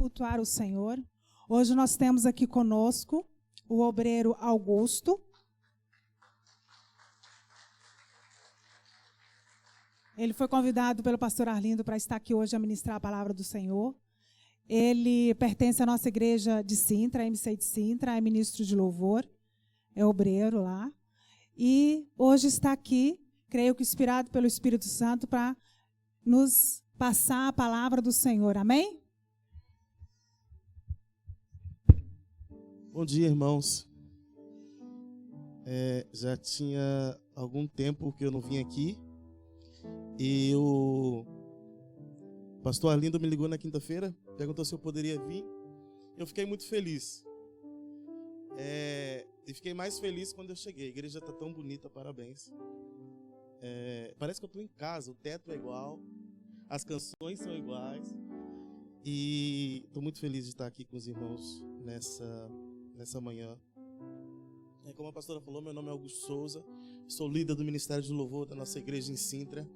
cultuar o Senhor. Hoje nós temos aqui conosco o obreiro Augusto. Ele foi convidado pelo pastor Arlindo para estar aqui hoje a ministrar a palavra do Senhor. Ele pertence à nossa igreja de Sintra, MC de Sintra, é ministro de louvor, é obreiro lá. E hoje está aqui, creio que inspirado pelo Espírito Santo, para nos passar a palavra do Senhor. Amém? Bom dia, irmãos. Já tinha algum tempo que eu não vim aqui. E o pastor Arlindo me ligou na quinta-feira, perguntou se eu poderia vir. Eu fiquei muito feliz. E fiquei mais feliz quando eu cheguei. A igreja está tão bonita, parabéns. Parece que eu estou em casa, o teto é igual, as canções são iguais. E estou muito feliz de estar aqui com os irmãos nessa manhã. Como a pastora falou, meu nome é Augusto Souza, sou líder do Ministério de Louvor da nossa igreja em Sintra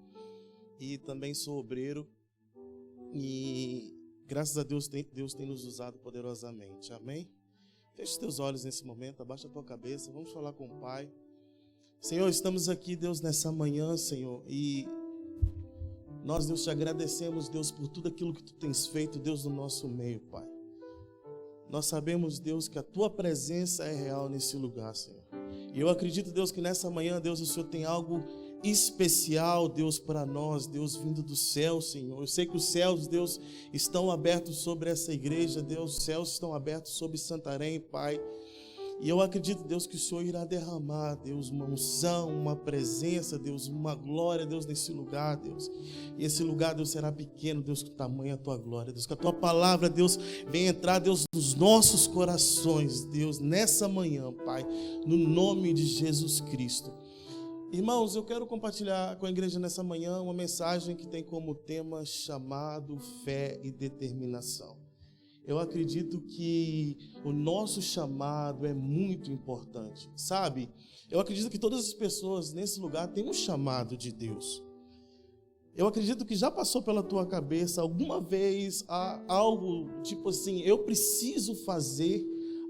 e também sou obreiro e graças a Deus Deus tem nos usado poderosamente, amém? Feche os teus olhos nesse momento, abaixa a tua cabeça, vamos falar com o Pai. Senhor, estamos aqui, Deus, nessa manhã, Senhor, e nós, Deus, te agradecemos, Deus, por tudo aquilo que Tu tens feito, Deus, no nosso meio, Pai. Nós sabemos, Deus, que a Tua presença é real nesse lugar, Senhor. E eu acredito, Deus, que nessa manhã, Deus, o Senhor tem algo especial, Deus, para nós, Deus, vindo do céu, Senhor. Eu sei que os céus, Deus, estão abertos sobre essa igreja, Deus, os céus estão abertos sobre Santarém, Pai. E eu acredito, Deus, que o Senhor irá derramar, Deus, uma unção, uma presença, Deus, uma glória, Deus, nesse lugar, Deus. E esse lugar, Deus, será pequeno, Deus, com o tamanho da Tua glória, Deus. Que a Tua palavra, Deus, venha entrar, Deus, nos nossos corações, Deus, nessa manhã, Pai, no nome de Jesus Cristo. Irmãos, eu quero compartilhar com a igreja nessa manhã uma mensagem que tem como tema chamado fé e determinação. Eu acredito que o nosso chamado é muito importante, sabe? Eu acredito que todas as pessoas nesse lugar têm um chamado de Deus. Eu acredito que já passou pela tua cabeça alguma vez algo tipo assim, eu preciso fazer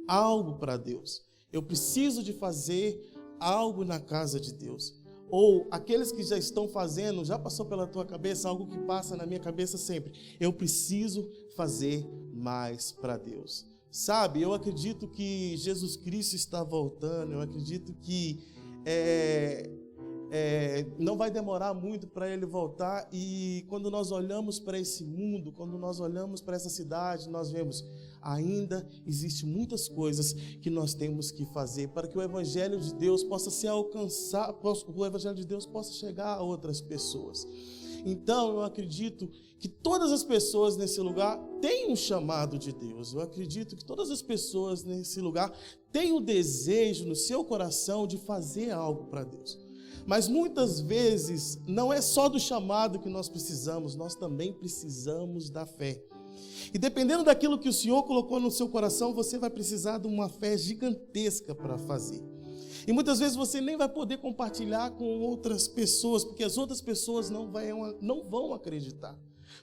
algo para Deus. Eu preciso de fazer algo na casa de Deus. Ou aqueles que já estão fazendo, já passou pela tua cabeça algo que passa na minha cabeça sempre. Eu preciso fazer mais para Deus. Sabe, eu acredito que Jesus Cristo está voltando, eu acredito que não vai demorar muito para Ele voltar e quando nós olhamos para esse mundo, quando nós olhamos para essa cidade, nós vemos ainda existem muitas coisas que nós temos que fazer para que o Evangelho de Deus possa ser alcançado, o Evangelho de Deus possa chegar a outras pessoas. Então, eu acredito que todas as pessoas nesse lugar têm um chamado de Deus. Eu acredito que todas as pessoas nesse lugar têm o desejo no seu coração de fazer algo para Deus. Mas muitas vezes não é só do chamado que nós precisamos, nós também precisamos da fé. E dependendo daquilo que o Senhor colocou no seu coração, você vai precisar de uma fé gigantesca para fazer. E muitas vezes você nem vai poder compartilhar com outras pessoas, porque as outras pessoas não vão acreditar.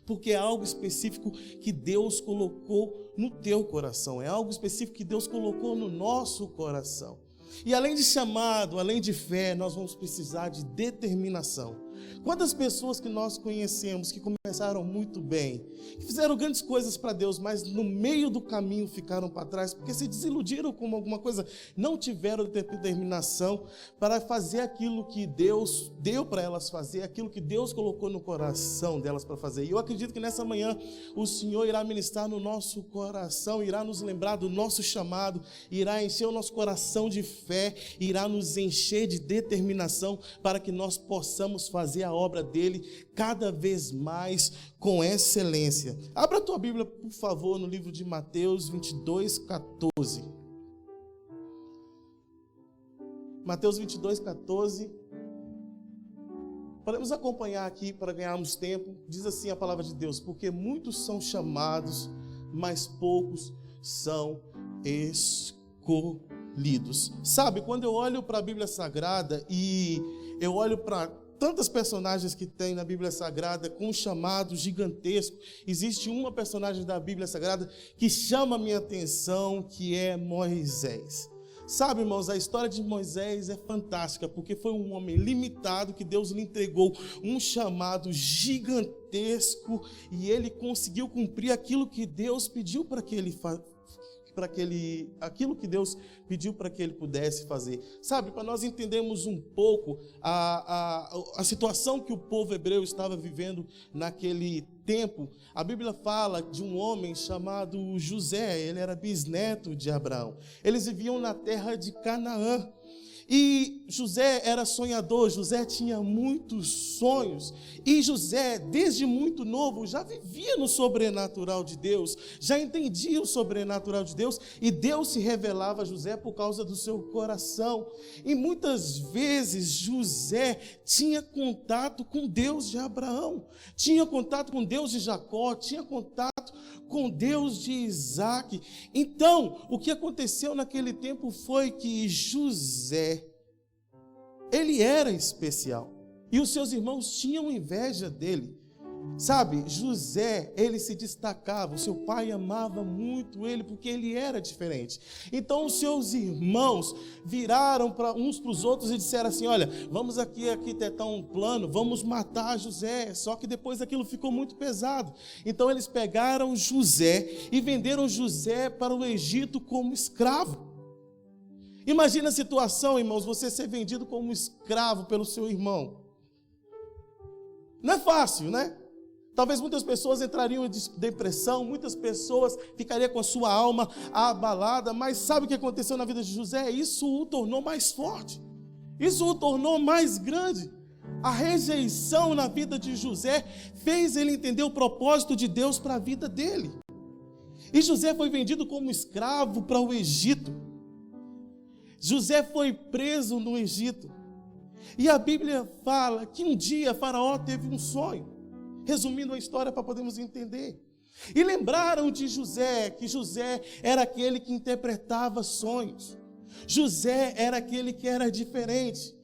Porque é algo específico que Deus colocou no teu coração, é algo específico que Deus colocou no nosso coração. E além de chamado, além de fé, nós vamos precisar de determinação. Quantas pessoas que nós conhecemos que começaram muito bem, que fizeram grandes coisas para Deus, mas no meio do caminho ficaram para trás, porque se desiludiram com alguma coisa, não tiveram determinação para fazer aquilo que Deus deu para elas fazer, aquilo que Deus colocou no coração delas para fazer. E eu acredito que nessa manhã o Senhor irá ministrar no nosso coração, irá nos lembrar do nosso chamado, irá encher o nosso coração de fé, irá nos encher de determinação para que nós possamos fazer a obra dele cada vez mais com excelência. Abra a tua Bíblia, por favor, no livro de Mateus 22, 14. Mateus 22, 14. Podemos acompanhar aqui para ganharmos tempo. Diz assim a palavra de Deus: porque muitos são chamados, mas poucos são escolhidos. Sabe, quando eu olho para a Bíblia Sagrada e eu olho para tantas personagens que tem na Bíblia Sagrada com um chamado gigantesco. Existe uma personagem da Bíblia Sagrada que chama a minha atenção, que é Moisés. Sabe, irmãos, a história de Moisés é fantástica, porque foi um homem limitado que Deus lhe entregou um chamado gigantesco e ele conseguiu cumprir aquilo que Deus pediu para que ele aquilo que Deus pediu para que ele pudesse fazer. Sabe, para nós entendermos um pouco a situação que o povo hebreu estava vivendo naquele tempo, a Bíblia fala de um homem chamado José. Ele era bisneto de Abraão. Eles viviam na terra de Canaã. E José era sonhador, José tinha muitos sonhos. E José, desde muito novo, já vivia no sobrenatural de Deus, já entendia o sobrenatural de Deus, e Deus se revelava a José por causa do seu coração. E muitas vezes José tinha contato com Deus de Abraão, tinha contato com Deus de Jacó, tinha contato com Deus de Isaac. Então, o que aconteceu naquele tempo foi que José, ele era especial. E os seus irmãos tinham inveja dele. Sabe, José, ele se destacava, o seu pai amava muito ele porque ele era diferente. Então os seus irmãos viraram uns para os outros e disseram assim: olha, vamos aqui arquitetar um plano, vamos matar José. Só que depois aquilo ficou muito pesado. Então eles pegaram José e venderam José para o Egito como escravo. Imagina a situação, irmãos, você ser vendido como escravo pelo seu irmão. Não é fácil, né? Talvez muitas pessoas entrariam em depressão, muitas pessoas ficariam com a sua alma abalada, mas sabe o que aconteceu na vida de José? Isso o tornou mais forte, isso o tornou mais grande. A rejeição na vida de José fez ele entender o propósito de Deus para a vida dele. E José foi vendido como escravo para o Egito. José foi preso no Egito. E a Bíblia fala que um dia Faraó teve um sonho. Resumindo a história para podermos entender. E lembraram de José, que José era aquele que interpretava sonhos. José era aquele que era diferente.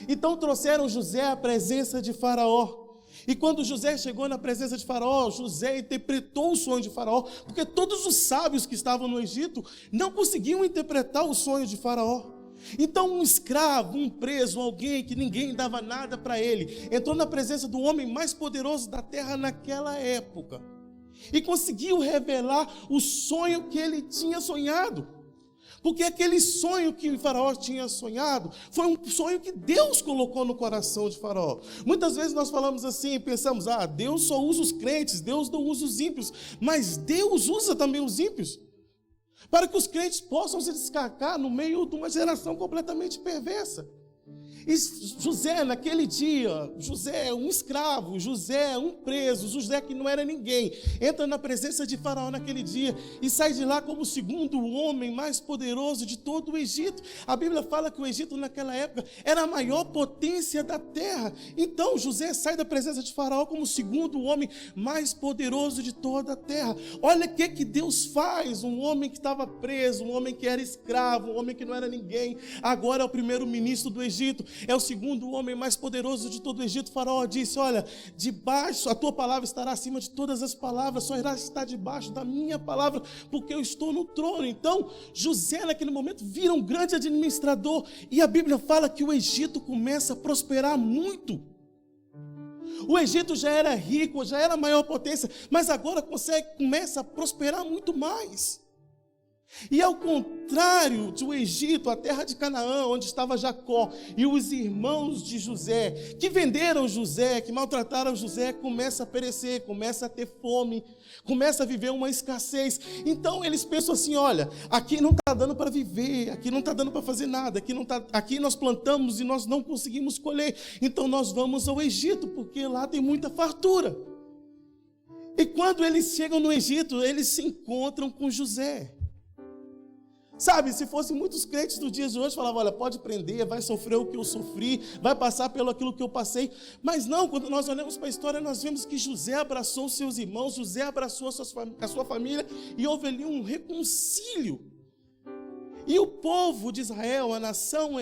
Então trouxeram José à presença de Faraó. E quando José chegou na presença de Faraó, José interpretou o sonho de Faraó, porque todos os sábios que estavam no Egito não conseguiam interpretar o sonho de Faraó. Então um escravo, um preso, alguém que ninguém dava nada para ele, entrou na presença do homem mais poderoso da terra naquela época e conseguiu revelar o sonho que ele tinha sonhado. Porque aquele sonho que o Faraó tinha sonhado foi um sonho que Deus colocou no coração de Faraó. Muitas vezes nós falamos assim, pensamos: Deus só usa os crentes, Deus não usa os ímpios. Mas Deus usa também os ímpios, para que os crentes possam se destacar no meio de uma geração completamente perversa. E José, naquele dia, José, um escravo, José, um preso, José que não era ninguém, entra na presença de Faraó naquele dia e sai de lá como o segundo homem mais poderoso de todo o Egito. A Bíblia fala que o Egito naquela época era a maior potência da terra. Então José sai da presença de Faraó como o segundo homem mais poderoso de toda a terra. Olha o que Deus faz. Um homem que estava preso, um homem que era escravo, um homem que não era ninguém, agora é o primeiro ministro do Egito. É o segundo homem mais poderoso de todo o Egito. Faraó disse: olha, debaixo, a tua palavra estará acima de todas as palavras, só irá estar debaixo da minha palavra, porque eu estou no trono. Então, José naquele momento vira um grande administrador, e a Bíblia fala que o Egito começa a prosperar muito. O Egito já era rico, já era a maior potência, mas agora começa a prosperar muito mais. E ao contrário do Egito, a terra de Canaã, onde estava Jacó e os irmãos de José, que venderam José, que maltrataram José, começa a perecer, começa a ter fome, começa a viver uma escassez. Então eles pensam assim: olha, aqui não está dando para viver, aqui não está dando para fazer nada, aqui nós plantamos e nós não conseguimos colher, então nós vamos ao Egito, porque lá tem muita fartura. E quando eles chegam no Egito, eles se encontram com José. Sabe, se fossem muitos crentes dos dias de hoje, falavam: olha, pode prender, vai sofrer o que eu sofri, vai passar pelo aquilo que eu passei. Mas não, quando nós olhamos para a história, nós vemos que José abraçou os seus irmãos, José abraçou a sua família, e houve ali um reconcílio. E o povo de Israel, a nação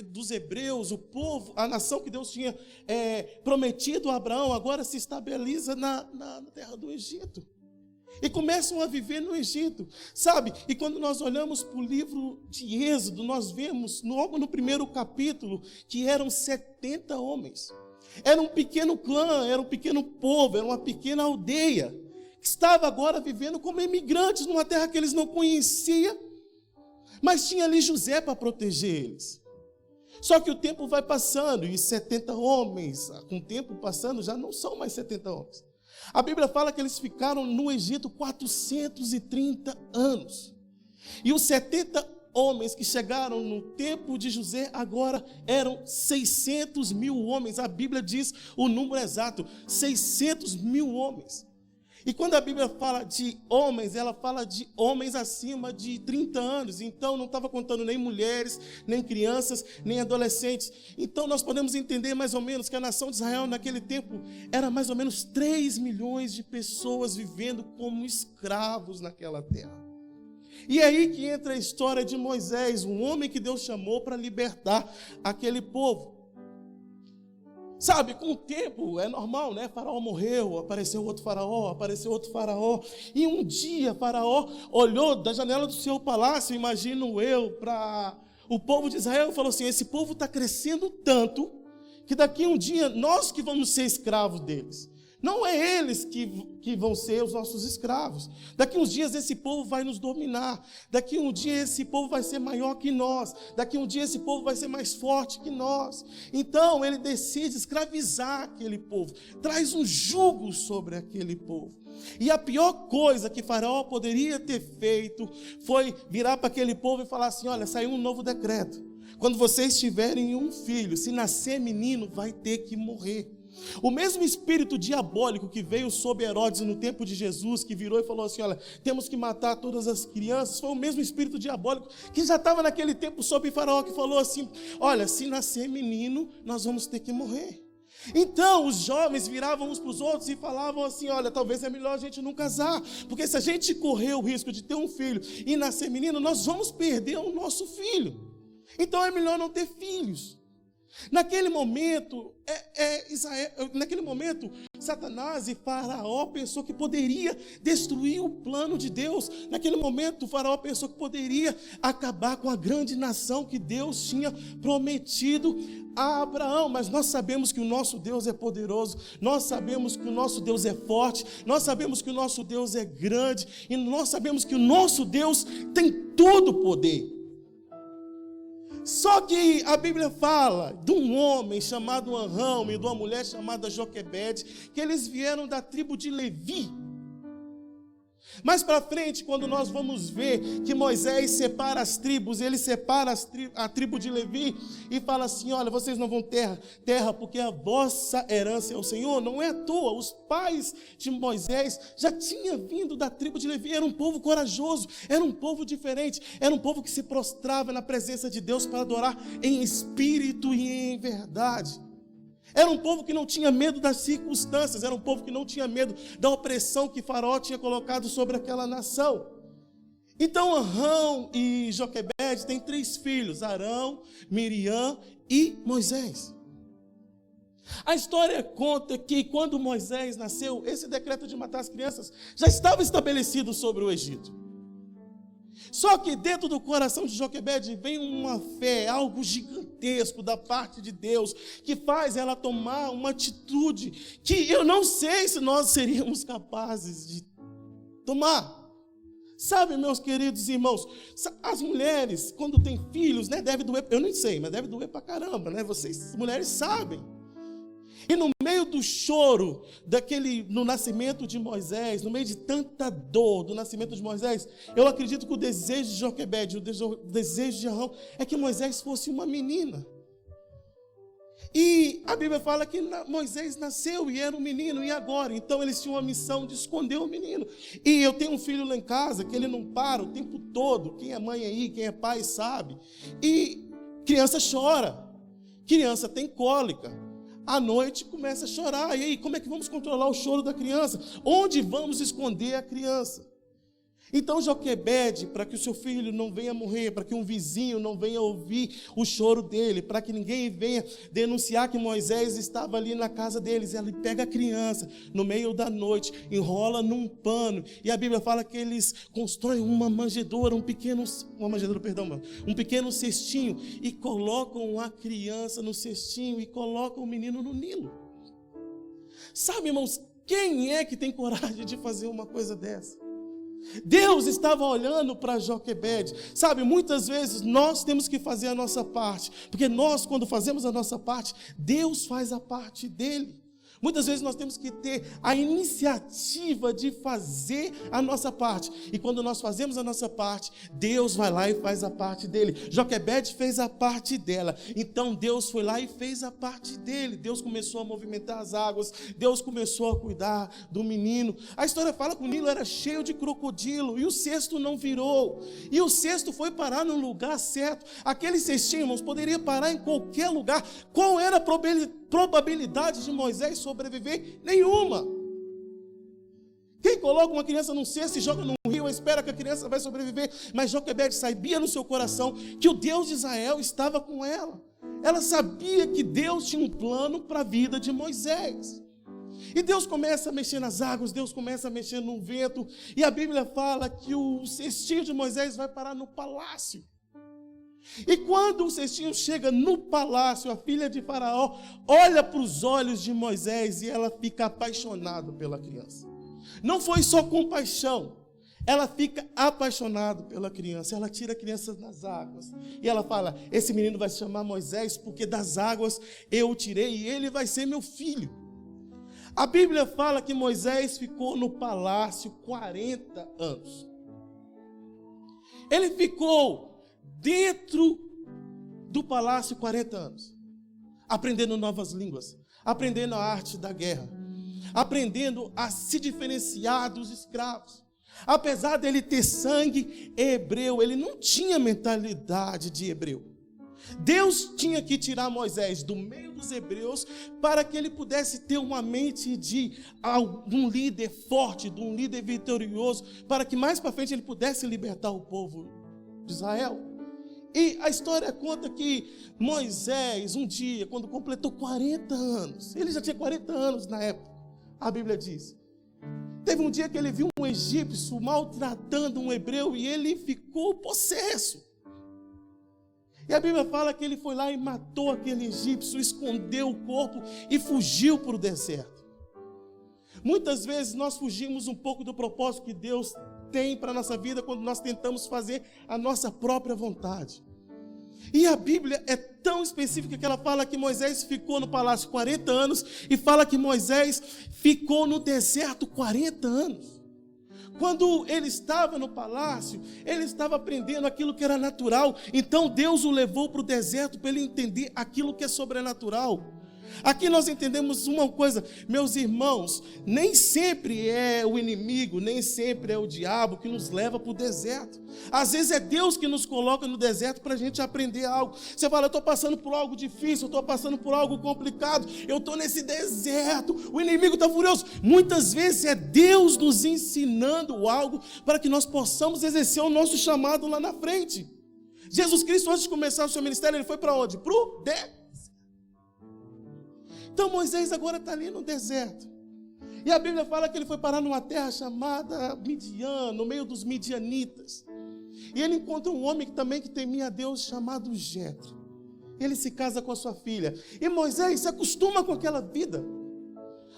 dos hebreus, o povo, a nação que Deus tinha prometido a Abraão, agora se estabiliza na terra do Egito. E começam a viver no Egito, sabe? E quando nós olhamos para o livro de Êxodo, nós vemos logo no primeiro capítulo que eram 70 homens. Era um pequeno clã, era um pequeno povo, era uma pequena aldeia, que estava agora vivendo como imigrantes numa terra que eles não conheciam. Mas tinha ali José para proteger eles. Só que o tempo vai passando e 70 homens, com o tempo passando, já não são mais 70 homens. A Bíblia fala que eles ficaram no Egito 430 anos. E os 70 homens que chegaram no tempo de José agora eram 600 mil homens. A Bíblia diz o número exato, 600 mil homens. E quando a Bíblia fala de homens, ela fala de homens acima de 30 anos. Então não estava contando nem mulheres, nem crianças, nem adolescentes. Então nós podemos entender mais ou menos que a nação de Israel naquele tempo era mais ou menos 3 milhões de pessoas vivendo como escravos naquela terra. E é aí que entra a história de Moisés, um homem que Deus chamou para libertar aquele povo. Sabe, com o tempo, é normal, né? Faraó morreu, apareceu outro faraó. E um dia, Faraó olhou da janela do seu palácio, imagino eu, para o povo de Israel e falou assim: esse povo está crescendo tanto, que daqui um dia nós que vamos ser escravos deles. Não é eles que vão ser os nossos escravos. Daqui uns dias esse povo vai nos dominar. Daqui um dia esse povo vai ser maior que nós. Daqui um dia esse povo vai ser mais forte que nós. Então ele decide escravizar aquele povo. Traz um jugo sobre aquele povo. E a pior coisa que Faraó poderia ter feito foi virar para aquele povo e falar assim: olha, saiu um novo decreto. Quando vocês tiverem um filho, se nascer menino, vai ter que morrer. O mesmo espírito diabólico que veio sobre Herodes no tempo de Jesus, que virou e falou assim: olha, temos que matar todas as crianças, foi o mesmo espírito diabólico que já estava naquele tempo sobre Faraó, que falou assim: olha, se nascer menino, nós vamos ter que morrer. Então os jovens viravam uns para os outros e falavam assim: olha, talvez é melhor a gente não casar, porque se a gente correr o risco de ter um filho e nascer menino, nós vamos perder o nosso filho. Então é melhor não ter filhos. Naquele momento, Satanás e Faraó pensou que poderia destruir o plano de Deus. Naquele momento, o Faraó pensou que poderia acabar com a grande nação que Deus tinha prometido a Abraão. Mas nós sabemos que o nosso Deus é poderoso, nós sabemos que o nosso Deus é forte, nós sabemos que o nosso Deus é grande, e nós sabemos que o nosso Deus tem todo o poder. Só que a Bíblia fala de um homem chamado Arão e de uma mulher chamada Joquebede, que eles vieram da tribo de Levi. Mais para frente, quando nós vamos ver que Moisés separa as tribos, ele separa a tribo de Levi e fala assim: olha, vocês não vão ter terra porque a vossa herança é o Senhor. Não é à toa, os pais de Moisés já tinham vindo da tribo de Levi, era um povo corajoso, era um povo diferente, era um povo que se prostrava na presença de Deus para adorar em espírito e em verdade. Era um povo que não tinha medo das circunstâncias, era um povo que não tinha medo da opressão que Faraó tinha colocado sobre aquela nação. Então Arão e Joquebede têm 3 filhos, Arão, Miriam e Moisés. A história conta que quando Moisés nasceu, esse decreto de matar as crianças já estava estabelecido sobre o Egito. Só que dentro do coração de Joquebede vem uma fé, algo gigantesco da parte de Deus, que faz ela tomar uma atitude que eu não sei se nós seríamos capazes de tomar. Sabe, meus queridos irmãos, as mulheres, quando têm filhos, né, deve doer, eu não sei, mas deve doer pra caramba, né? Vocês, mulheres, sabem. E no meio do choro, no nascimento de Moisés, no meio de tanta dor do nascimento de Moisés, eu acredito que o desejo de Joquebede, o desejo de Arão, é que Moisés fosse uma menina. E a Bíblia fala que Moisés nasceu e era um menino, e agora? Então eles tinham a missão de esconder o menino. E eu tenho um filho lá em casa, que ele não para o tempo todo, quem é mãe aí, quem é pai sabe. E criança chora, criança tem cólica. À noite começa a chorar, e aí como é que vamos controlar o choro da criança? Onde vamos esconder a criança? Então Joquebede, para que o seu filho não venha morrer, para que um vizinho não venha ouvir o choro dele, para que ninguém venha denunciar que Moisés estava ali na casa deles, ele pega a criança no meio da noite, enrola num pano, e a Bíblia fala que eles constroem um pequeno cestinho, e colocam a criança no cestinho e colocam o menino no Nilo. Sabe, irmãos, quem é que tem coragem de fazer uma coisa dessa? Deus estava olhando para Joquebede. Sabe, muitas vezes nós temos que fazer a nossa parte, porque nós, quando fazemos a nossa parte, Deus faz a parte dele. Muitas vezes nós temos que ter a iniciativa de fazer a nossa parte. E quando nós fazemos a nossa parte, Deus vai lá e faz a parte dele. Joquebede fez a parte dela. Então Deus foi lá e fez a parte dele. Deus começou a movimentar as águas. Deus começou a cuidar do menino. A história fala que o Nilo era cheio de crocodilo. E o cesto não virou. E o cesto foi parar no lugar certo. Aquele cestinho, irmãos, poderia parar em qualquer lugar. Qual era a probabilidade de Moisés sobreviver? Nenhuma. Quem coloca uma criança num cesto e joga num rio, espera que a criança vai sobreviver. Mas Joquebede sabia no seu coração que o Deus de Israel estava com ela. Ela sabia que Deus tinha um plano para a vida de Moisés. E Deus começa a mexer nas águas, Deus começa a mexer no vento, e a Bíblia fala que o cestinho de Moisés vai parar no palácio. E quando o cestinho chega no palácio, a filha de Faraó olha para os olhos de Moisés e ela fica apaixonada pela criança. Não foi só compaixão, ela fica apaixonada pela criança. Ela tira a criança das águas e ela fala: esse menino vai se chamar Moisés porque das águas eu o tirei e ele vai ser meu filho. A Bíblia fala que Moisés ficou no palácio 40 anos. Ele ficou dentro do palácio 40 anos, aprendendo novas línguas, aprendendo a arte da guerra, aprendendo a se diferenciar dos escravos. Apesar dele ter sangue hebreu, ele não tinha mentalidade de hebreu. Deus tinha que tirar Moisés do meio dos hebreus para que ele pudesse ter uma mente de um líder forte, de um líder vitorioso, para que mais para frente ele pudesse libertar o povo de Israel. E a história conta que Moisés, um dia, quando completou 40 anos, ele já tinha 40 anos na época, a Bíblia diz, teve um dia que ele viu um egípcio maltratando um hebreu e ele ficou possesso. E a Bíblia fala que ele foi lá e matou aquele egípcio, escondeu o corpo e fugiu para o deserto. Muitas vezes nós fugimos um pouco do propósito que Deus tem para a nossa vida quando nós tentamos fazer a nossa própria vontade. E a Bíblia é tão específica que ela fala que Moisés ficou no palácio 40 anos e fala que Moisés ficou no deserto 40 anos. Quando ele estava no palácio, ele estava aprendendo aquilo que era natural. Então Deus o levou para o deserto para ele entender aquilo que é sobrenatural. Aqui nós entendemos uma coisa, meus irmãos, nem sempre é o inimigo, nem sempre é o diabo que nos leva para o deserto. Às vezes é Deus que nos coloca no deserto para a gente aprender algo. Você fala: eu estou passando por algo difícil, eu estou passando por algo complicado, eu estou nesse deserto, o inimigo está furioso. Muitas vezes é Deus nos ensinando algo para que nós possamos exercer o nosso chamado lá na frente. Jesus Cristo, antes de começar o seu ministério, ele foi para onde? Para o deserto. Então Moisés agora está ali no deserto. E a Bíblia fala que ele foi parar numa terra chamada Midian, no meio dos midianitas. E ele encontra um homem que também temia a Deus, chamado Jetro. Ele se casa com a sua filha. E Moisés se acostuma com aquela vida.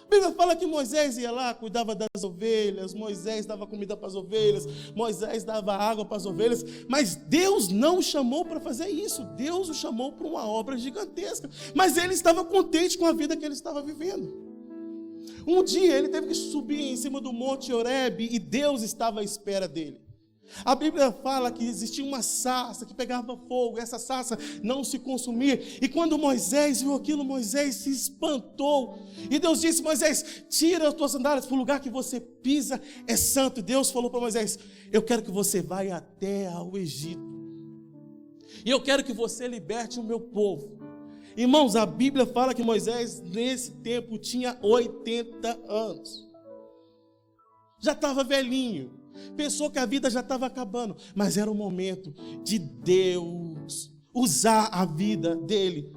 A Bíblia fala que Moisés ia lá, cuidava das ovelhas, Moisés dava comida para as ovelhas, Moisés dava água para as ovelhas, mas Deus não o chamou para fazer isso, Deus o chamou para uma obra gigantesca, mas ele estava contente com a vida que ele estava vivendo. Um dia ele teve que subir em cima do monte Horebe e Deus estava à espera dele. A Bíblia fala que existia uma sarça que pegava fogo, essa sarça não se consumia. E quando Moisés viu aquilo, Moisés se espantou. E Deus disse: Moisés, tira as tuas sandálias, para o lugar que você pisa é santo. E Deus falou para Moisés: eu quero que você vá até ao Egito. E eu quero que você liberte o meu povo. Irmãos, a Bíblia fala que Moisés, nesse tempo, tinha 80 anos. Já estava velhinho. Pensou que a vida já estava acabando, mas era o momento de Deus usar a vida dele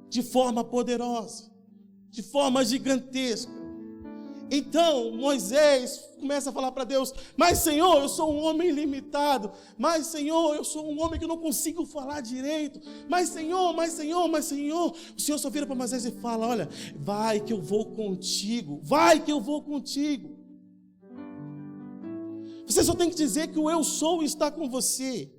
de forma poderosa, de forma gigantesca. Então Moisés começa a falar para Deus: mas Senhor, eu sou um homem limitado, mas Senhor, eu sou um homem que não consigo falar direito, mas Senhor, o Senhor só vira para Moisés e fala: olha, vai que eu vou contigo, vai que eu vou contigo. Você só tem que dizer que o eu sou está com você.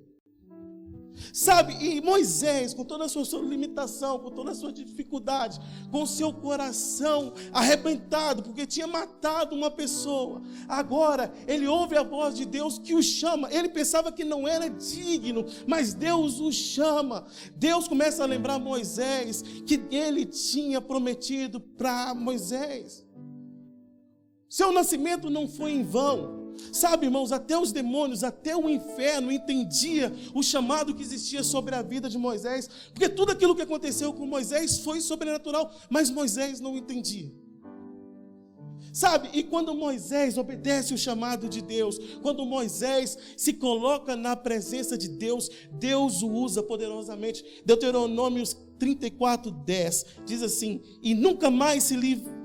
Sabe, e Moisés, com toda a sua limitação, com toda a sua dificuldade, com o seu coração arrebentado, porque tinha matado uma pessoa, agora ele ouve a voz de Deus que o chama. Ele pensava que não era digno, mas Deus o chama. Deus começa a lembrar Moisés que ele tinha prometido para Moisés. Seu nascimento não foi em vão. Sabe, irmãos, até os demônios, até o inferno entendia o chamado que existia sobre a vida de Moisés, porque tudo aquilo que aconteceu com Moisés foi sobrenatural, mas Moisés não entendia. Sabe, e quando Moisés obedece o chamado de Deus, quando Moisés se coloca na presença de Deus, Deus o usa poderosamente. Deuteronômio 34:10 diz assim: e nunca mais se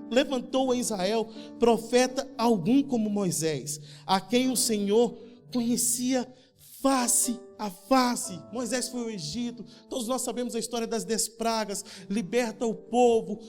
levantou em Israel profeta algum como Moisés, a quem o Senhor conhecia face a face. Moisés foi ao Egito, todos nós sabemos a história das 10 pragas, liberta o povo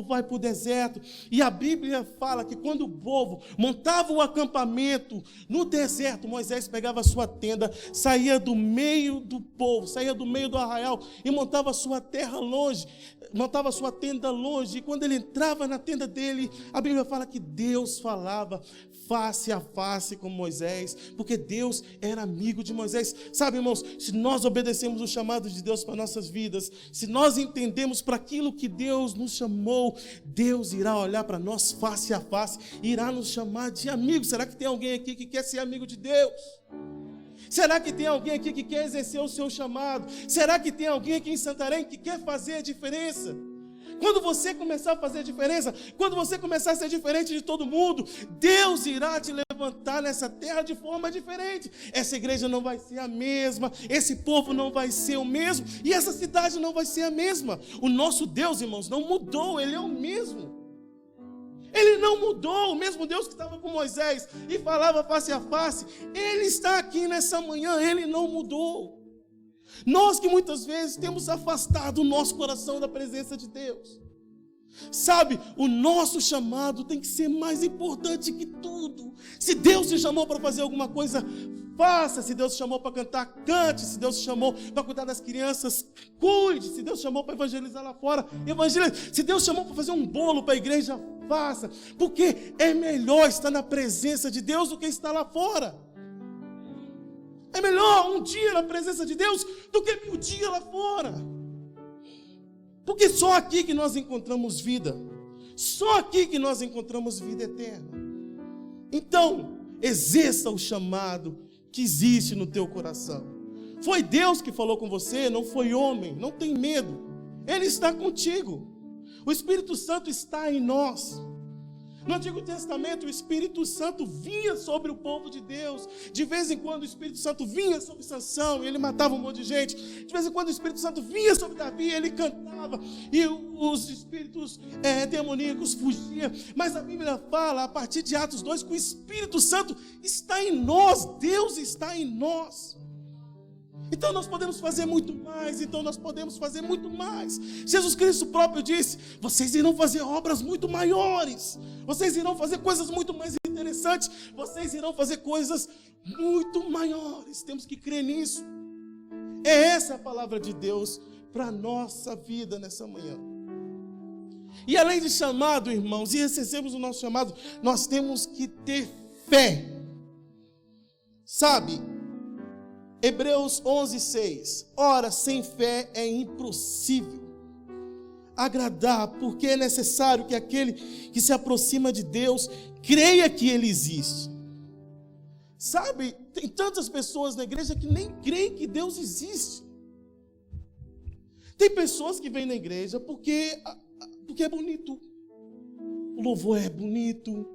vai para o deserto, e a Bíblia fala que quando o povo montava o acampamento no deserto, Moisés pegava a sua tenda, saía do meio do povo, saía do meio do arraial e montava a sua terra longe, montava a sua tenda longe, e quando ele entrava na tenda dele, a Bíblia fala que Deus falava face a face com Moisés, porque Deus era amigo de Moisés. Sabe, irmãos, se nós obedecemos o chamado de Deus para nossas vidas, se nós entendemos para aquilo que Deus nos chamou, Deus irá olhar para nós face a face, irá nos chamar de amigos. Será que tem alguém aqui que quer ser amigo de Deus? Será que tem alguém aqui que quer exercer o seu chamado? Será que tem alguém aqui em Santarém que quer fazer a diferença? Quando você começar a fazer a diferença, quando você começar a ser diferente de todo mundo, Deus irá te levantar nessa terra de forma diferente. Essa igreja não vai ser a mesma, esse povo não vai ser o mesmo, e essa cidade não vai ser a mesma. O nosso Deus, irmãos, não mudou, Ele é o mesmo. Ele não mudou, o mesmo Deus que estava com Moisés e falava face a face, Ele está aqui nessa manhã, Ele não mudou. Nós que muitas vezes temos afastado o nosso coração da presença de Deus. Sabe, o nosso chamado tem que ser mais importante que tudo. Se Deus te chamou para fazer alguma coisa, faça. Se Deus te chamou para cantar, cante. Se Deus te chamou para cuidar das crianças, cuide. Se Deus te chamou para evangelizar lá fora, evangelize. Se Deus te chamou para fazer um bolo para a igreja, faça. Porque é melhor estar na presença de Deus do que estar lá fora. É melhor um dia na presença de Deus do que 1000 dias lá fora. Porque só aqui que nós encontramos vida. Só aqui que nós encontramos vida eterna. Então, exerça o chamado que existe no teu coração. Foi Deus que falou com você, não foi homem. Não tem medo. Ele está contigo. O Espírito Santo está em nós. No Antigo Testamento, o Espírito Santo vinha sobre o povo de Deus. De vez em quando o Espírito Santo vinha sobre Sansão e ele matava um monte de gente. De vez em quando o Espírito Santo vinha sobre Davi e ele cantava e os espíritos demoníacos fugiam. Mas a Bíblia fala, a partir de Atos 2, que o Espírito Santo está em nós. Deus está em nós. Então nós podemos fazer muito mais, Jesus Cristo próprio disse, vocês irão fazer obras muito maiores, vocês irão fazer coisas muito mais interessantes, vocês irão fazer coisas muito maiores. Temos que crer nisso. É essa a palavra de Deus para a nossa vida nessa manhã. E além de chamado, irmãos, e exercemos o nosso chamado, nós temos que ter fé. Sabe, Hebreus 11:6. Ora, sem fé é impossível agradar, porque é necessário que aquele que se aproxima de Deus creia que Ele existe. Sabe, tem tantas pessoas na igreja que nem creem que Deus existe. Tem pessoas que vêm na igreja porque é bonito. O louvor é bonito.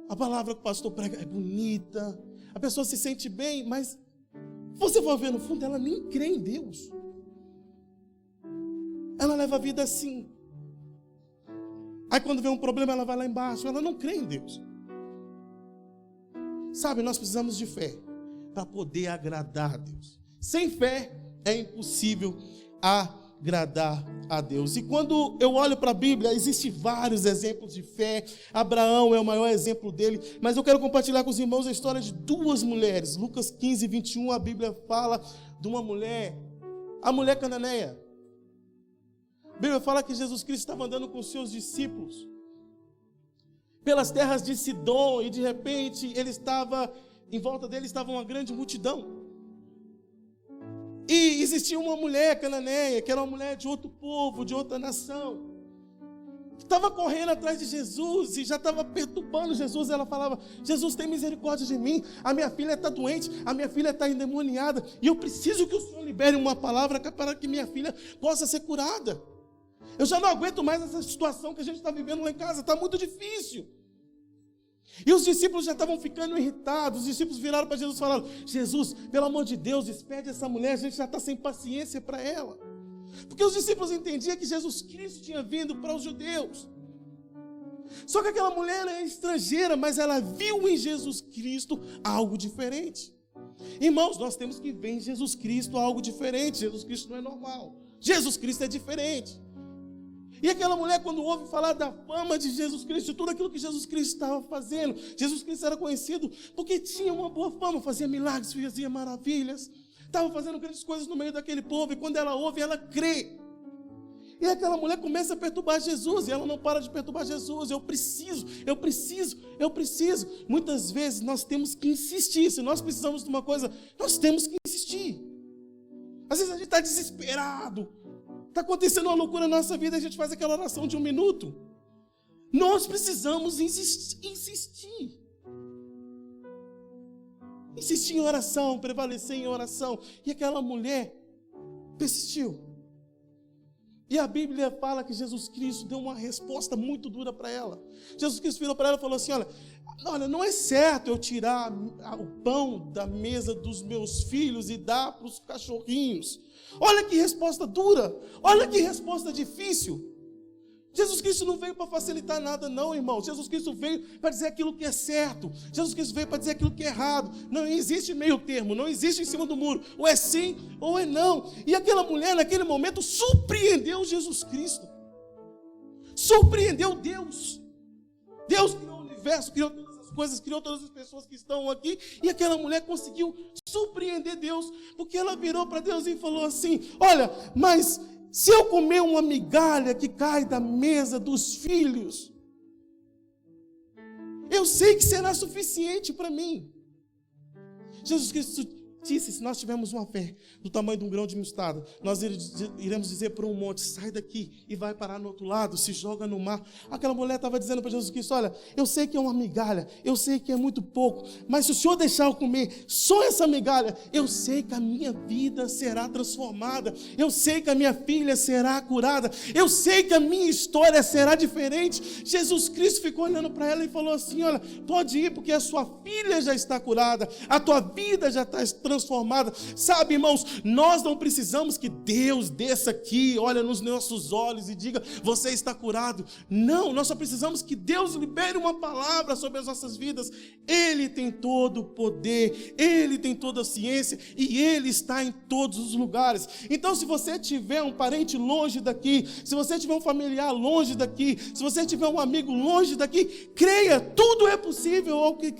A palavra que o pastor prega é bonita, a pessoa se sente bem, mas você vai ver no fundo, ela nem crê em Deus. Ela leva a vida assim. Aí quando vem um problema, ela vai lá embaixo, ela não crê em Deus. Sabe, nós precisamos de fé para poder agradar a Deus. Sem fé é impossível agradar a Deus. E quando eu olho para a Bíblia, existem vários exemplos de fé. Abraão é o maior exemplo dele. Mas eu quero compartilhar com os irmãos a história de duas mulheres. Lucas 15, 21, a Bíblia fala de uma mulher, a mulher cananeia. A Bíblia fala que Jesus Cristo estava andando com os seus discípulos pelas terras de Sidom, e de repente em volta dele estava uma grande multidão. E existia uma mulher cananeia, que era uma mulher de outro povo, de outra nação, que estava correndo atrás de Jesus e já estava perturbando Jesus. Ela falava: Jesus, tem misericórdia de mim, a minha filha está doente, a minha filha está endemoniada, e eu preciso que o Senhor libere uma palavra para que minha filha possa ser curada. Eu já não aguento mais essa situação que a gente está vivendo lá em casa, está muito difícil. E os discípulos já estavam ficando irritados. Os discípulos viraram para Jesus e falaram: Jesus, pelo amor de Deus, despede essa mulher, a gente já está sem paciência para ela. Porque os discípulos entendiam que Jesus Cristo tinha vindo para os judeus. Só que aquela mulher é estrangeira, mas ela viu em Jesus Cristo algo diferente. Irmãos, nós temos que ver em Jesus Cristo algo diferente. Jesus Cristo não é normal, Jesus Cristo é diferente. E aquela mulher, quando ouve falar da fama de Jesus Cristo, de tudo aquilo que Jesus Cristo estava fazendo, Jesus Cristo era conhecido porque tinha uma boa fama, fazia milagres, fazia maravilhas, estava fazendo grandes coisas no meio daquele povo, e quando ela ouve, ela crê. E aquela mulher começa a perturbar Jesus, e ela não para de perturbar Jesus. Eu preciso. Muitas vezes nós temos que insistir. Se nós precisamos de uma coisa, nós temos que insistir. Às vezes a gente está desesperado, está acontecendo uma loucura na nossa vida, a gente faz aquela oração de 1 minuto. Nós precisamos insistir. Insistir em oração, prevalecer em oração. E aquela mulher persistiu. E a Bíblia fala que Jesus Cristo deu uma resposta muito dura para ela. Jesus Cristo virou para ela e falou assim: olha, não é certo eu tirar o pão da mesa dos meus filhos e dar para os cachorrinhos. Olha que resposta dura, olha que resposta difícil. Jesus Cristo não veio para facilitar nada não, irmão. Jesus Cristo veio para dizer aquilo que é certo. Jesus Cristo veio para dizer aquilo que é errado. Não existe meio termo, não existe em cima do muro. Ou é sim ou é não. E aquela mulher naquele momento surpreendeu Jesus Cristo. Surpreendeu Deus. Deus criou o universo, criou todas as coisas, criou todas as pessoas que estão aqui. E aquela mulher conseguiu surpreender Deus, porque ela virou para Deus e falou assim: olha, mas se eu comer uma migalha que cai da mesa dos filhos, eu sei que será suficiente para mim. Jesus Cristo disse: se nós tivermos uma fé do tamanho de um grão de mostarda, nós iremos dizer para um monte: sai daqui, e vai parar no outro lado, se joga no mar. Aquela mulher estava dizendo para Jesus Cristo: olha, eu sei que é uma migalha, eu sei que é muito pouco, mas se o Senhor deixar eu comer só essa migalha, eu sei que a minha vida será transformada, eu sei que a minha filha será curada, eu sei que a minha história será diferente. Jesus Cristo ficou olhando para ela e falou assim: olha, pode ir, porque a sua filha já está curada, a tua vida já está transformada. Sabe, irmãos, nós não precisamos que Deus desça aqui, olha nos nossos olhos e diga: você está curado. Não, nós só precisamos que Deus libere uma palavra sobre as nossas vidas. Ele tem todo o poder, Ele tem toda a ciência e Ele está em todos os lugares. Então, se você tiver um parente longe daqui, se você tiver um familiar longe daqui, se você tiver um amigo longe daqui, creia, tudo é possível ao que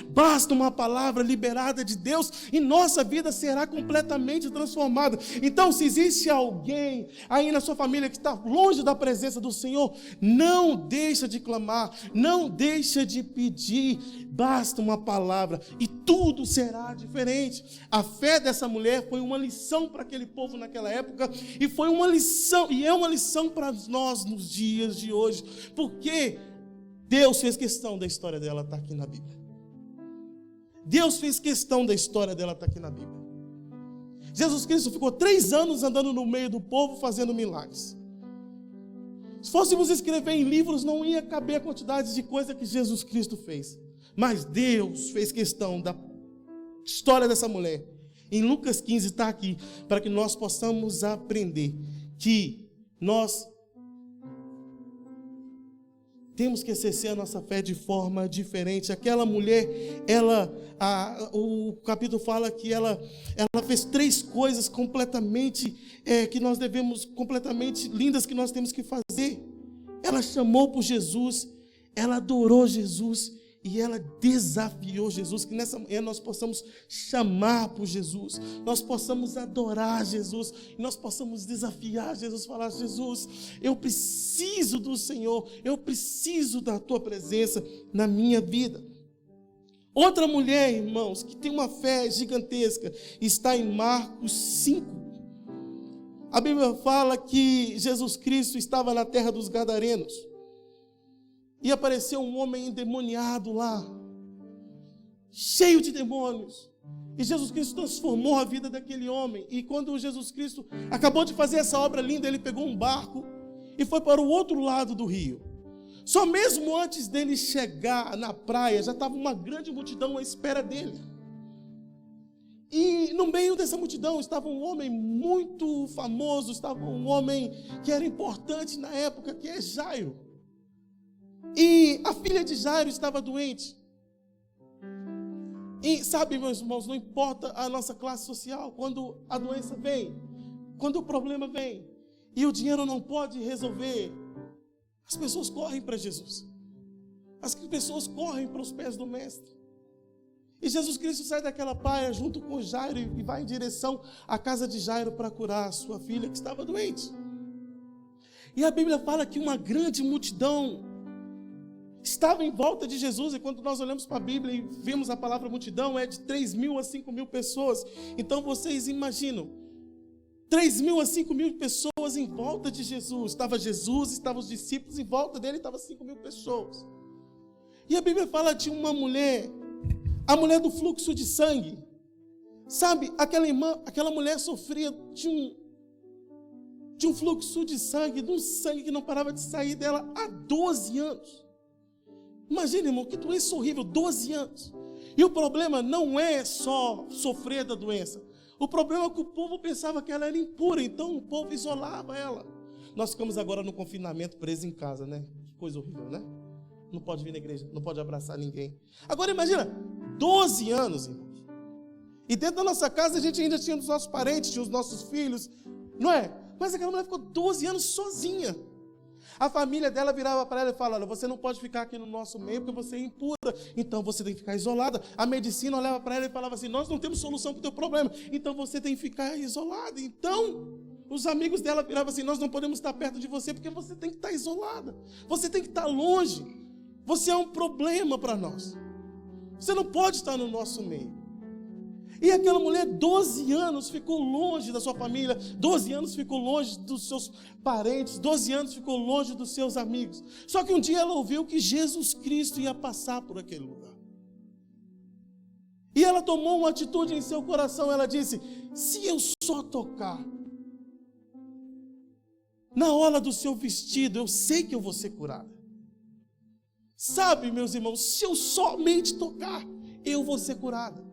basta uma palavra liberada de Deus e nossa vida será completamente transformada. Então, se existe alguém aí na sua família que está longe da presença do Senhor, não deixa de clamar, não deixa de pedir, basta uma palavra e tudo será diferente. A fé dessa mulher foi uma lição para aquele povo naquela época, e foi uma lição, e é uma lição para nós nos dias de hoje, porque Deus fez questão da história dela estar aqui na Bíblia. Deus fez questão da história dela estar aqui na Bíblia. Jesus Cristo ficou 3 anos andando no meio do povo fazendo milagres. Se fôssemos escrever em livros, não ia caber a quantidade de coisa que Jesus Cristo fez. Mas Deus fez questão da história dessa mulher. Em Lucas 15 está aqui, para que nós possamos aprender que nós temos que exercer a nossa fé de forma diferente. Aquela mulher, o capítulo fala que ela fez 3 coisas completamente, que nós devemos, completamente lindas, que nós temos que fazer. Ela chamou por Jesus, ela adorou Jesus e ela desafiou Jesus. Que nessa manhã nós possamos chamar por Jesus, nós possamos adorar Jesus, e nós possamos desafiar Jesus, falar: Jesus, eu preciso do Senhor, eu preciso da tua presença na minha vida. Outra mulher, irmãos, que tem uma fé gigantesca, está em Marcos 5. A Bíblia fala que Jesus Cristo estava na terra dos Gadarenos. E apareceu um homem endemoniado lá, cheio de demônios. E Jesus Cristo transformou a vida daquele homem. E quando Jesus Cristo acabou de fazer essa obra linda, ele pegou um barco e foi para o outro lado do rio. Só mesmo antes dele chegar na praia, já estava uma grande multidão à espera dele. E no meio dessa multidão estava um homem muito famoso, estava um homem que era importante na época, que é Jairo. E a filha de Jairo estava doente. E sabe, meus irmãos, não importa a nossa classe social, quando a doença vem, quando o problema vem, e o dinheiro não pode resolver, as pessoas correm para Jesus. As pessoas correm para os pés do Mestre. E Jesus Cristo sai daquela praia junto com Jairo e vai em direção à casa de Jairo para curar a sua filha que estava doente. E a Bíblia fala que uma grande multidão estava em volta de Jesus, e quando nós olhamos para a Bíblia e vemos a palavra multidão, é de 3.000 a 5.000 pessoas. Então vocês imaginam, 3.000 a 5.000 pessoas em volta de Jesus. Estava Jesus, estavam os discípulos, em volta dele estavam 5.000 pessoas. E a Bíblia fala de uma mulher, a mulher do fluxo de sangue. Sabe, aquela mulher sofria de um fluxo de sangue, de um sangue que não parava de sair dela há 12 anos. Imagina, irmão, que doença horrível, 12 anos. E o problema não é só sofrer da doença. O problema é que o povo pensava que ela era impura, então o povo isolava ela. Nós ficamos agora no confinamento, presos em casa, né? Que coisa horrível, né? Não pode vir na igreja, não pode abraçar ninguém. Agora imagina, 12 anos, irmãos. E dentro da nossa casa a gente ainda tinha os nossos parentes, tinha os nossos filhos, não é? Mas aquela mulher ficou 12 anos sozinha. A família dela virava para ela e falava: você não pode ficar aqui no nosso meio porque você é impura, então você tem que ficar isolada. A medicina olhava para ela e falava assim: nós não temos solução para o teu problema, então você tem que ficar isolada. Então, os amigos dela viravam assim: nós não podemos estar perto de você porque você tem que estar isolada, você tem que estar longe, você é um problema para nós, você não pode estar no nosso meio. E aquela mulher, 12 anos, ficou longe da sua família, 12 anos ficou longe dos seus parentes, 12 anos ficou longe dos seus amigos. Só que um dia ela ouviu que Jesus Cristo ia passar por aquele lugar. E ela tomou uma atitude em seu coração, ela disse: se eu só tocar na orla do seu vestido, eu sei que eu vou ser curada. Sabe, meus irmãos, se eu somente tocar, eu vou ser curada.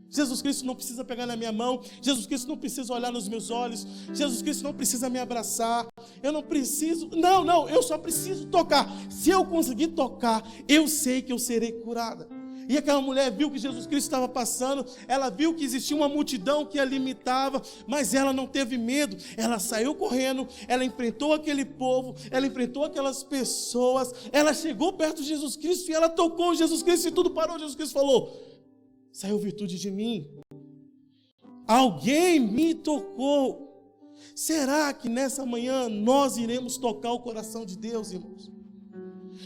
Jesus Cristo não precisa pegar na minha mão, Jesus Cristo não precisa olhar nos meus olhos, Jesus Cristo não precisa me abraçar, eu não preciso, eu só preciso tocar. Se eu conseguir tocar, eu sei que eu serei curada. E aquela mulher viu que Jesus Cristo estava passando, ela viu que existia uma multidão que a limitava, mas ela não teve medo, ela saiu correndo, ela enfrentou aquele povo, ela enfrentou aquelas pessoas, ela chegou perto de Jesus Cristo e ela tocou Jesus Cristo e tudo parou. Jesus Cristo falou: saiu virtude de mim. Alguém me tocou. Será que nessa manhã nós iremos tocar o coração de Deus, irmãos?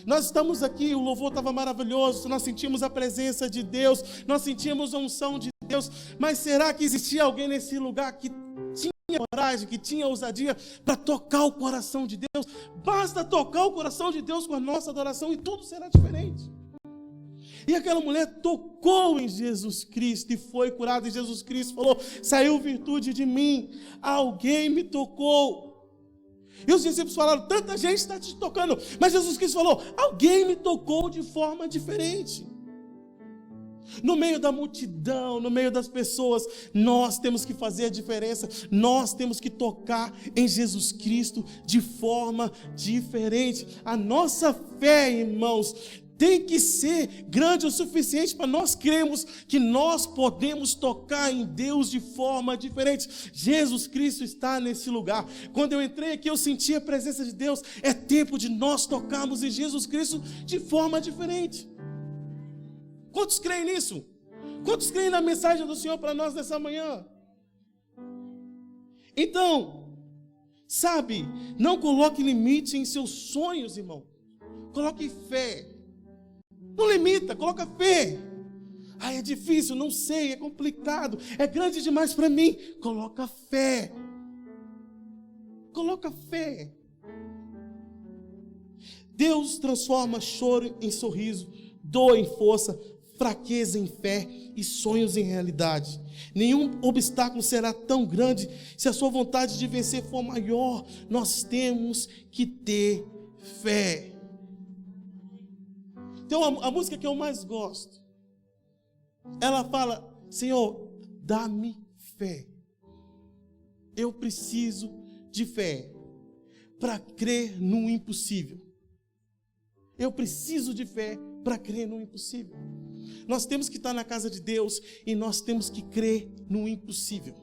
Nós estamos aqui, o louvor estava maravilhoso, nós sentimos a presença de Deus, nós sentimos a unção de Deus, mas será que existia alguém nesse lugar que tinha coragem, que tinha ousadia para tocar o coração de Deus? Basta tocar o coração de Deus com a nossa adoração e tudo será diferente. E aquela mulher tocou em Jesus Cristo e foi curada. E Jesus Cristo falou: saiu virtude de mim, alguém me tocou. E os discípulos falaram: tanta gente está te tocando. Mas Jesus Cristo falou: alguém me tocou de forma diferente. No meio da multidão, no meio das pessoas, nós temos que fazer a diferença. Nós temos que tocar em Jesus Cristo de forma diferente. A nossa fé, irmãos, tem que ser grande o suficiente para nós crermos que nós podemos tocar em Deus de forma diferente. Jesus Cristo está nesse lugar. Quando eu entrei aqui, eu senti a presença de Deus. É tempo de nós tocarmos em Jesus Cristo de forma diferente. Quantos creem nisso? Quantos creem na mensagem do Senhor para nós nessa manhã? Então, sabe, não coloque limite em seus sonhos, irmão. Coloque fé. Não limita, coloca fé. Ah, é difícil, não sei, é complicado, é grande demais para mim. Coloca fé. Coloca fé. Deus transforma choro em sorriso, dor em força, fraqueza em fé e sonhos em realidade. Nenhum obstáculo será tão grande se a sua vontade de vencer for maior. Nós temos que ter fé. Então a música que eu mais gosto, ela fala: Senhor, dá-me fé. Eu preciso de fé para crer no impossível. Eu preciso de fé para crer no impossível. Nós temos que estar na casa de Deus e nós temos que crer no impossível.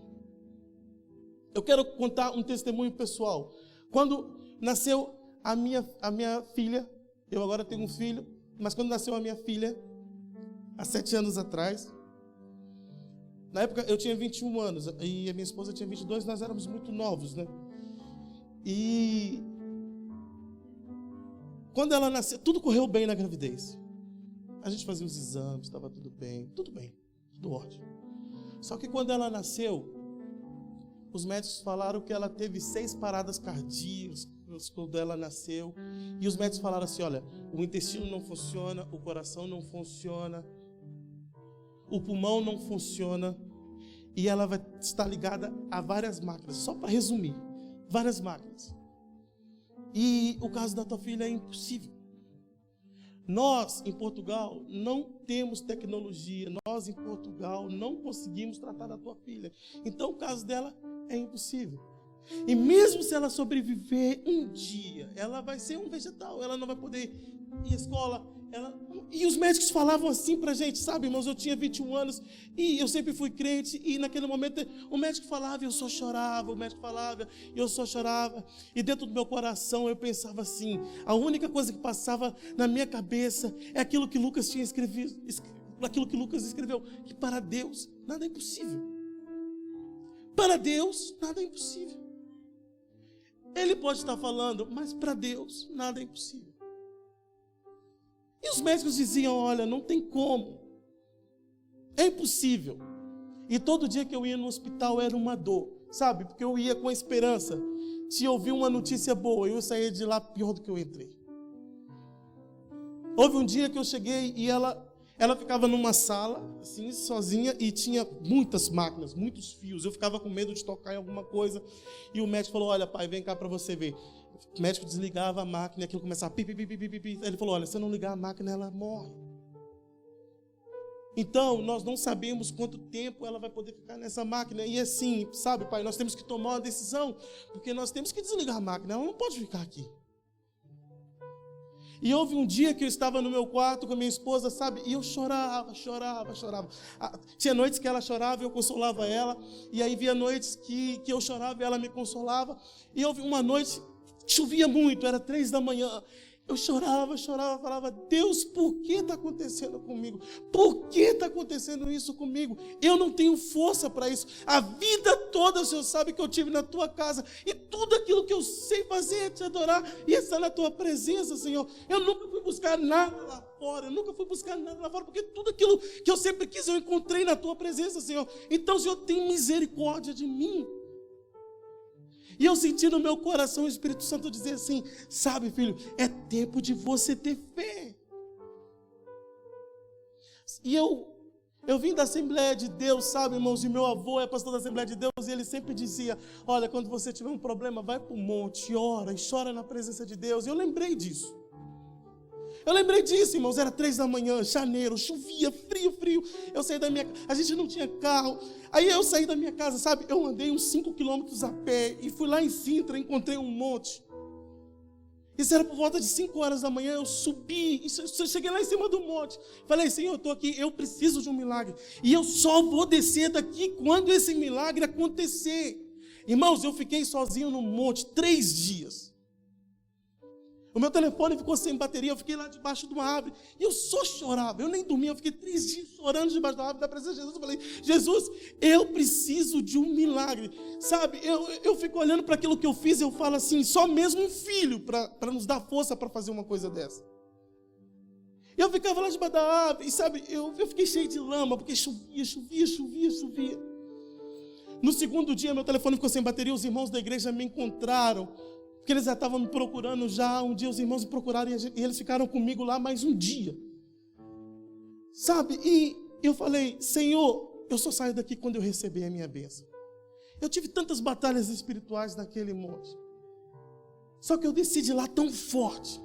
Eu quero contar um testemunho pessoal. Quando nasceu a minha filha, eu agora tenho um filho, mas quando nasceu a minha filha, há 7 anos atrás, na época eu tinha 21 anos e a minha esposa tinha 22, nós éramos muito novos, né? E quando ela nasceu, tudo correu bem na gravidez. A gente fazia os exames, estava tudo bem, tudo ótimo. Só que quando ela nasceu, os médicos falaram que ela teve 6 paradas cardíacas quando ela nasceu. E os médicos falaram assim: olha, o intestino não funciona, o coração não funciona, o pulmão não funciona, e ela vai estar ligada a várias máquinas. Só para resumir, várias máquinas. E o caso da tua filha é impossível. Nós, em Portugal, não temos tecnologia. Nós, em Portugal, não conseguimos tratar da tua filha. Então, o caso dela é impossível. E mesmo se ela sobreviver um dia, ela vai ser um vegetal. Ela não vai poder ir à escola. E os médicos falavam assim pra gente, sabe, irmãos? Eu tinha 21 anos e eu sempre fui crente. E naquele momento o médico falava e eu só chorava. O médico falava e eu só chorava. E dentro do meu coração eu pensava assim: a única coisa que passava na minha cabeça é aquilo que Lucas tinha escrevido, aquilo que Lucas escreveu, que para Deus nada é impossível. Para Deus nada é impossível. Ele pode estar falando, mas para Deus nada é impossível. E os médicos diziam: olha, não tem como, é impossível. E todo dia que eu ia no hospital era uma dor, sabe? Porque eu ia com a esperança de ouvir uma notícia boa e eu saía de lá pior do que eu entrei. Houve um dia que eu cheguei e ela ficava numa sala, assim, sozinha, e tinha muitas máquinas, muitos fios. Eu ficava com medo de tocar em alguma coisa. E o médico falou: olha, pai, vem cá para você ver. O médico desligava a máquina e aquilo começava a pi. Ele falou: olha, se eu não ligar a máquina, ela morre. Então, nós não sabemos quanto tempo ela vai poder ficar nessa máquina. E assim, sabe, pai, nós temos que tomar uma decisão, porque nós temos que desligar a máquina, ela não pode ficar aqui. E houve um dia que eu estava no meu quarto com a minha esposa, sabe? E eu chorava. Tinha noites que ela chorava e eu consolava ela. E aí havia noites que eu chorava e ela me consolava. E houve uma noite, chovia muito, era 3 da manhã. Eu chorava, falava: Deus, por que está acontecendo comigo? Por que está acontecendo isso comigo? Eu não tenho força para isso. A vida toda o Senhor sabe que eu tive na tua casa. E tudo aquilo que eu sei fazer é te adorar e estar na tua presença, Senhor. Eu nunca fui buscar nada lá fora. Porque tudo aquilo que eu sempre quis eu encontrei na tua presença, Senhor. Então, Senhor, tem misericórdia de mim. E eu senti no meu coração o Espírito Santo dizer assim: sabe, filho, é tempo de você ter fé. E eu vim da Assembleia de Deus, sabe, irmãos, e meu avô é pastor da Assembleia de Deus, e ele sempre dizia: olha, quando você tiver um problema, vai para o monte, ora e chora na presença de Deus. E eu lembrei disso. Eu lembrei disso, irmãos, era 3 da manhã, janeiro, chovia, frio. Eu saí da minha casa, a gente não tinha carro. Aí eu saí da minha casa, sabe? Eu andei uns 5 quilômetros a pé e fui lá em Sintra, encontrei um monte. Isso era por volta de 5 horas da manhã, eu subi, eu cheguei lá em cima do monte. Falei, Senhor, eu estou aqui, eu preciso de um milagre. E eu só vou descer daqui quando esse milagre acontecer. Irmãos, eu fiquei sozinho no monte 3 dias. O meu telefone ficou sem bateria, eu fiquei lá debaixo de uma árvore. E eu só chorava, eu nem dormia, eu fiquei 3 dias chorando debaixo da árvore da presença de Jesus. Eu falei, Jesus, eu preciso de um milagre. Sabe, eu fico olhando para aquilo que eu fiz, eu falo assim, só mesmo um filho para nos dar força para fazer uma coisa dessa. Eu ficava lá debaixo da árvore, e sabe, eu fiquei cheio de lama, porque chovia. No segundo dia, meu telefone ficou sem bateria, os irmãos da igreja me encontraram, porque eles já estavam me procurando já. Um dia os irmãos me procuraram e eles ficaram comigo lá mais um dia. Sabe, e eu falei, Senhor, eu só saio daqui quando eu receber a minha bênção. Eu tive tantas batalhas espirituais naquele monte. Só que eu desci de lá tão forte.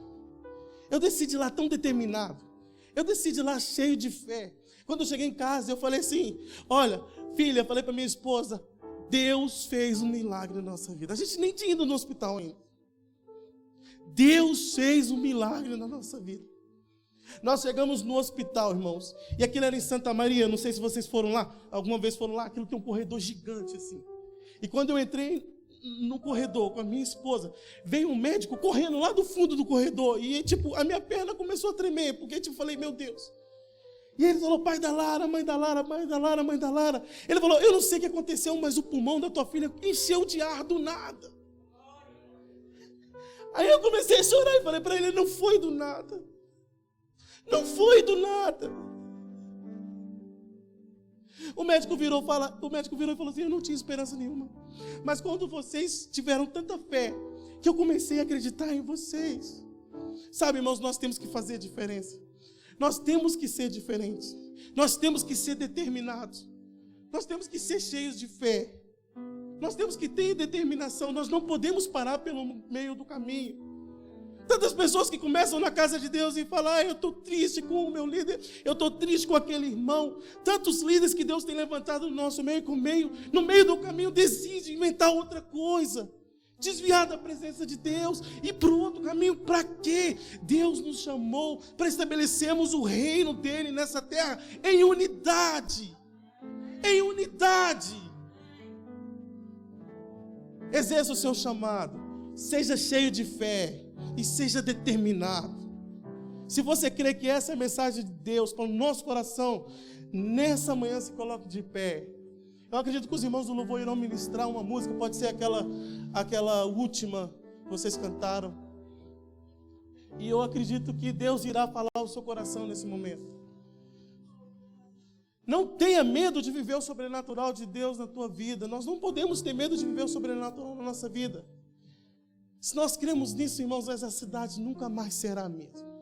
Eu desci de lá tão determinado. Eu desci de lá cheio de fé. Quando eu cheguei em casa, eu falei assim, olha, filha, eu falei para minha esposa, Deus fez um milagre na nossa vida. A gente nem tinha ido no hospital ainda. Deus fez um milagre na nossa vida. Nós chegamos no hospital, irmãos, e aquilo era em Santa Maria, não sei se vocês foram lá, alguma vez foram lá, aquilo tem um corredor gigante assim. E quando eu entrei no corredor com a minha esposa, veio um médico correndo lá do fundo do corredor, e tipo, a minha perna começou a tremer, porque tipo, falei, meu Deus. E ele falou, pai da Lara, mãe da Lara, mãe da Lara, mãe da Lara. Ele falou, eu não sei o que aconteceu, mas o pulmão da tua filha encheu de ar do nada. Aí eu comecei a chorar e falei para ele, não foi do nada. Não foi do nada. O médico virou e falou assim, eu não tinha esperança nenhuma. Mas quando vocês tiveram tanta fé, que eu comecei a acreditar em vocês. Sabe, irmãos, nós temos que fazer a diferença. Nós temos que ser diferentes. Nós temos que ser determinados. Nós temos que ser cheios de fé. Nós temos que ter determinação. Nós não podemos parar pelo meio do caminho. Tantas pessoas que começam na casa de Deus e falam, eu estou triste com o meu líder, eu estou triste com aquele irmão. Tantos líderes que Deus tem levantado no nosso meio, no meio do caminho decide inventar outra coisa. Desviar da presença de Deus e para o outro caminho. Para quê? Deus nos chamou para estabelecermos o reino dele nessa terra em unidade. Em unidade. Exerça o seu chamado. Seja cheio de fé e seja determinado. Se você crê que essa é a mensagem de Deus para o nosso coração, nessa manhã se coloque de pé. Eu acredito que os irmãos do louvor irão ministrar uma música, pode ser aquela última que vocês cantaram. E eu acredito que Deus irá falar ao seu coração nesse momento. Não tenha medo de viver o sobrenatural de Deus na tua vida. Nós não podemos ter medo de viver o sobrenatural na nossa vida. Se nós cremos nisso, irmãos, essa cidade nunca mais será a mesma.